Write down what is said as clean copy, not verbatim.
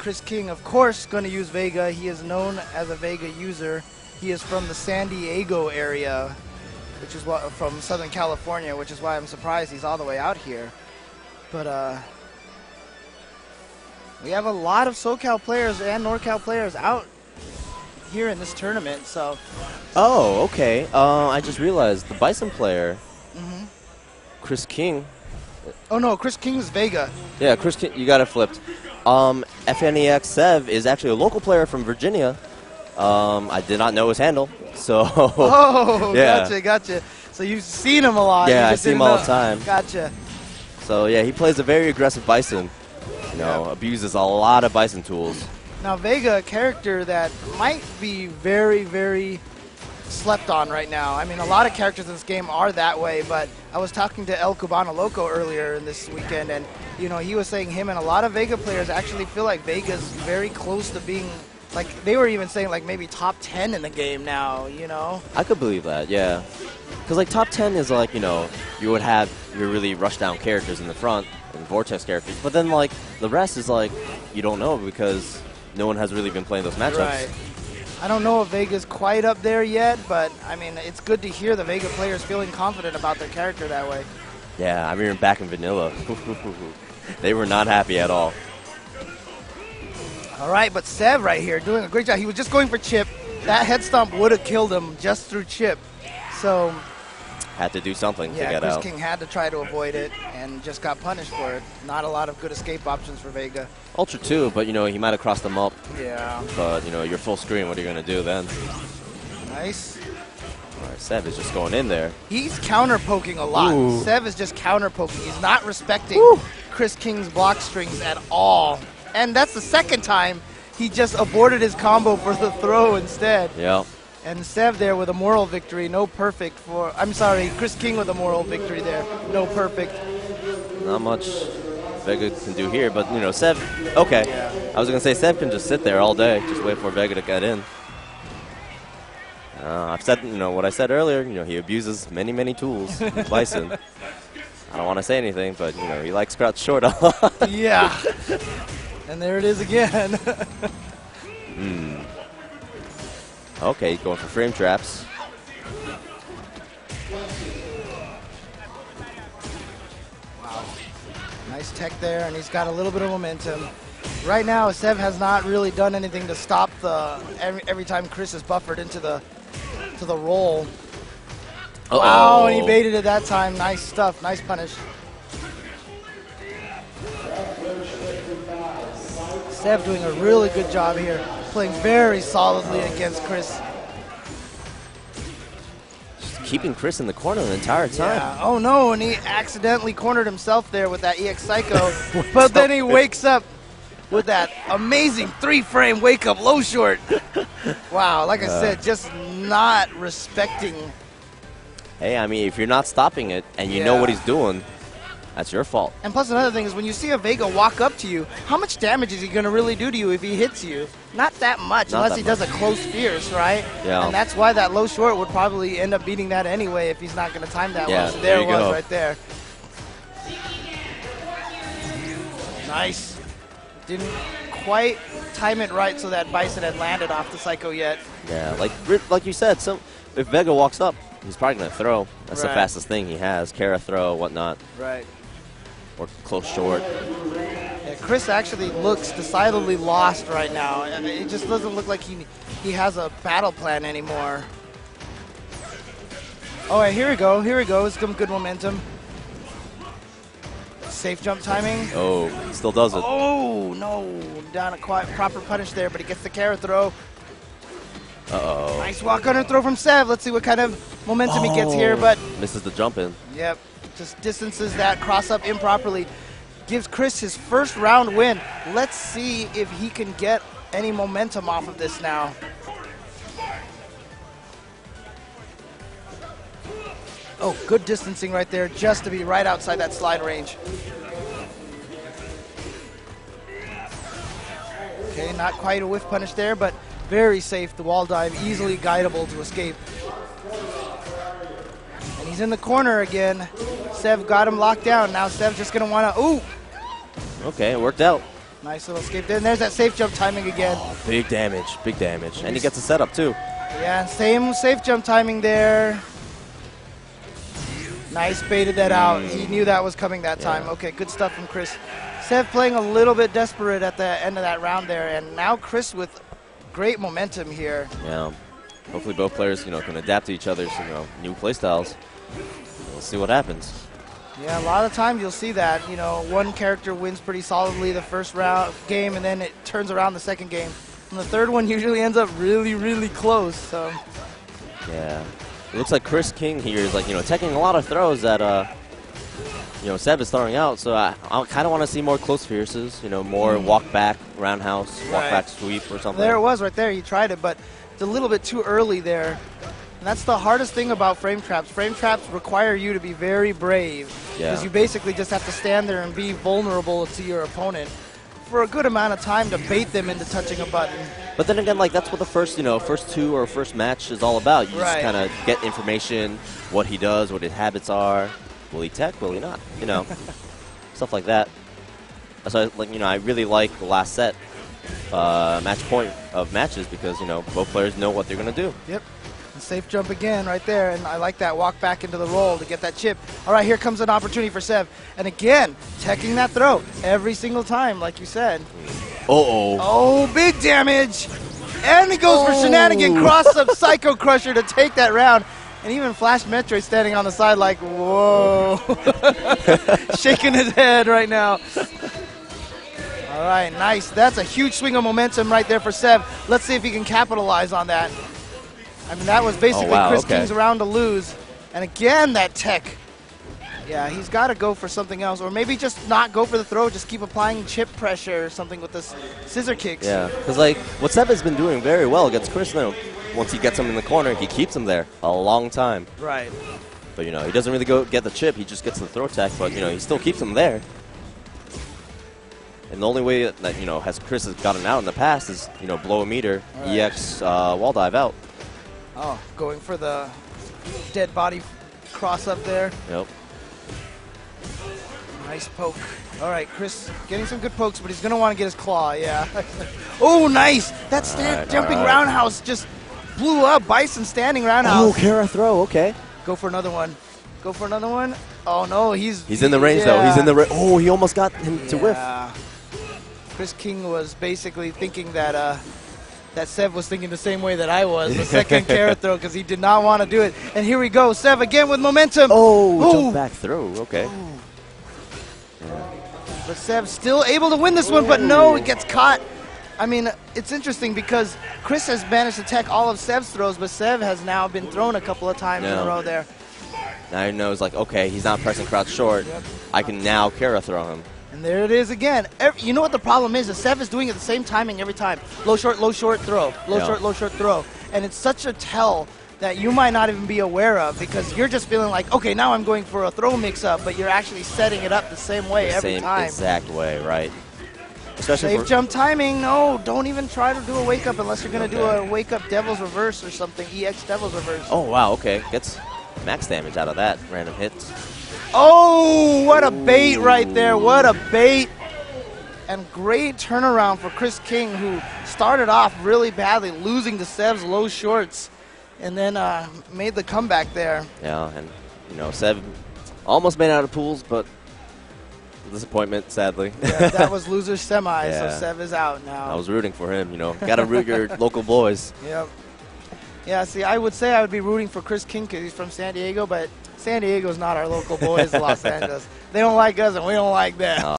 Chris King, of course, going to use Vega. He is known as a Vega user. He is from the San Diego area, which is what, from Southern California, which is why I'm surprised he's all the way out here. But we have a lot of SoCal players and NorCal players out here in this tournament. So. Oh, okay. I just realized the Bison player, Chris King. Oh no, Chris King's Vega. Yeah, Chris King, you got it flipped. FNEX Sev is actually a local player from Virginia. I did not know his handle, so. Oh, yeah. gotcha. So you've seen him a lot. Yeah, I see him all the time. Gotcha. So yeah, he plays a very aggressive Bison. You know, abuses a lot of Bison tools. Now Vega, a character that might be very, very slept on right now. I mean, a lot of characters in this game are that way, but I was talking to El Cubano Loco earlier in this weekend, and you know, he was saying him and a lot of Vega players actually feel like Vega's very close to being, like, they were even saying like maybe top 10 in the game now, you know? I could believe that, yeah. Because like top 10 is like, you know, you would have your really rush down characters in the front and Vortex characters, but then like the rest is like, you don't know because no one has really been playing those matchups. Right. I don't know if Vega's quite up there yet, but I mean, it's good to hear the Vega players feeling confident about their character that way. Yeah, I mean, back in Vanilla, they were not happy at all. All right, but Sev right here doing a great job. He was just going for chip. That head stomp would have killed him just through chip. So had to do something to get Chris out. King had to try to avoid it and just got punished for it. Not a lot of good escape options for Vega. Ultra 2, but you know, he might have crossed them up. Yeah. But you know, you're full screen, what are you going to do then? Nice. All right, Sev is just going in there. He's counter poking a lot. Ooh. Sev is just counter poking. He's not respecting Chris King's block strings at all. And that's the second time he just aborted his combo for the throw instead. Yeah. And Sev there with a moral victory, no perfect for, I'm sorry, Chris King with a moral victory there, no perfect. Not much Vega can do here, but you know, Sev, okay. Yeah. I was going to say Sev can just sit there all day, just wait for Vega to get in. I've said, you know, what I said earlier, you know, he abuses many, many tools, Bison. I don't want to say anything, but you know, he likes crouch short a lot. Yeah. And there it is again. Okay, going for frame traps. Wow. Nice tech there, and he's got a little bit of momentum. Right now, Sev has not really done anything to stop the every time Chris is buffered into the roll. Wow, and he baited it that time. Nice stuff. Nice punish. Sev doing a really good job here, playing very solidly against Chris. Just keeping Chris in the corner the entire time. Yeah. Oh no, and he accidentally cornered himself there with that EX Psycho, but then he wakes up with that amazing 3-frame wake-up low short. Wow, like I said, just not respecting. Hey, I mean, if you're not stopping it and you know what he's doing, that's your fault. And plus another thing is when you see a Vega walk up to you, how much damage is he going to really do to you if he hits you? Not that much, unless he does a close fierce, right? Yeah. And that's why that low short would probably end up beating that anyway if he's not going to time that well. So there it was right there. Nice. Didn't quite time it right so that Bison had landed off the Psycho yet. Yeah, like you said, if Vega walks up, he's probably going to throw. That's the fastest thing he has. Kara throw, whatnot. Right. Or close short. Yeah, Chris actually looks decidedly lost right now. I mean, it just doesn't look like he has a battle plan anymore. Oh, right, here we go. Here we go. Some good momentum. Safe jump timing. Oh, still does it. Oh, no. Down a proper punish there, but he gets the Kara throw. Uh-oh. Nice walk under throw from Sev. Let's see what kind of momentum he gets here, but misses the jump in. Yep. Just distances that cross up improperly. Gives Chris his first round win. Let's see if he can get any momentum off of this now. Oh, good distancing right there, just to be right outside that slide range. Okay, not quite a whiff punish there, but very safe. The wall dive, easily guidable to escape. And he's in the corner again. Sev got him locked down. Now Sev's just going to want to, ooh! Okay, it worked out. Nice little escape there. And there's that safe jump timing again. Oh, big damage, big damage. And he gets a setup too. Yeah, same safe jump timing there. Nice, baited that out. He knew that was coming that time. Okay, good stuff from Chris. Sev playing a little bit desperate at the end of that round there, and now Chris with great momentum here. Yeah. Hopefully both players, can adapt to each other's, new play styles. We'll see what happens. Yeah, a lot of times you'll see that, one character wins pretty solidly the first round game, and then it turns around the second game. And the third one usually ends up really, really close. So. Yeah. It looks like Chris King here is taking a lot of throws that Sev is throwing out. So I kind of want to see more close fierces, more walk back, roundhouse, walk back sweep or something. There it was right there. He tried it, but it's a little bit too early there. And that's the hardest thing about frame traps. Frame traps require you to be very brave because you basically just have to stand there and be vulnerable to your opponent for a good amount of time to bait them into touching a button. But then again, that's what the first two or first match is all about. You just kind of get information, what he does, what his habits are. Will he tech? Will he not? Stuff like that. So I really like the last set match point of matches because both players know what they're gonna do. Yep. Safe jump again right there, and I like that walk back into the roll to get that chip. All right, here comes an opportunity for Sev. And again, teching that throw every single time, like you said. Uh-oh. Oh, big damage. And he goes for Shenanigan, cross-up Psycho Crusher to take that round. And even Flash Metroid standing on the side like, whoa. Shaking his head right now. All right, nice. That's a huge swing of momentum right there for Sev. Let's see if he can capitalize on that. I mean, that was basically Chris King's round to lose. And again, that tech. Yeah, he's got to go for something else. Or maybe just not go for the throw, just keep applying chip pressure or something with this scissor kicks. Yeah, because what Sev has been doing very well against Chris now, once he gets him in the corner, he keeps him there a long time. Right. But, he doesn't really go get the chip. He just gets the throw tech, but, he still keeps him there. And the only way that, has Chris has gotten out in the past is, blow a meter, EX wall dive out. Oh, going for the dead body cross up there. Yep. Nice poke. All right, Chris getting some good pokes, but he's going to want to get his claw, yeah. Oh, nice. That jumping roundhouse just blew up. Bison standing roundhouse. Oh, Kara throw, okay. Go for another one. Go for another one. Oh, no, he's in the range, though. He's in the range. Oh, he almost got him to whiff. Chris King was basically thinking that that Sev was thinking the same way that I was, the second carrot throw, because he did not want to do it. And here we go, Sev again with momentum. Oh, jump back throw, okay. But Sev still able to win this one, but no, it gets caught. I mean, it's interesting because Chris has managed to tech all of Sev's throws, but Sev has now been thrown a couple of times in a row there. Now he knows, okay, he's not pressing crouch short. Yep. I can now Kara throw him. And there it is again. You know what the problem is? Sev is doing it the same timing every time. Low, short, throw. Low, short, throw. And it's such a tell that you might not even be aware of because you're just feeling like, okay, now I'm going for a throw mix-up, but you're actually setting it up the same way every time. Same exact way, right. Especially safe jump timing. No, don't even try to do a wake-up unless you're going to do a wake-up Devil's Reverse or something, EX Devil's Reverse. Oh, wow, okay. Gets max damage out of that, random hits. Oh, what a bait right there. What a bait. And great turnaround for Chris King, who started off really badly, losing to Sev's low shorts, and then made the comeback there. Yeah, and, Sev almost made out of pools, but disappointment, sadly. Yeah, that was loser semi, so Sev is out now. I was rooting for him, Got to root your local boys. Yep. Yeah, see, I would say I would be rooting for Chris King because he's from San Diego, but San Diego's not our local boys, Los Angeles. They don't like us, and we don't like them.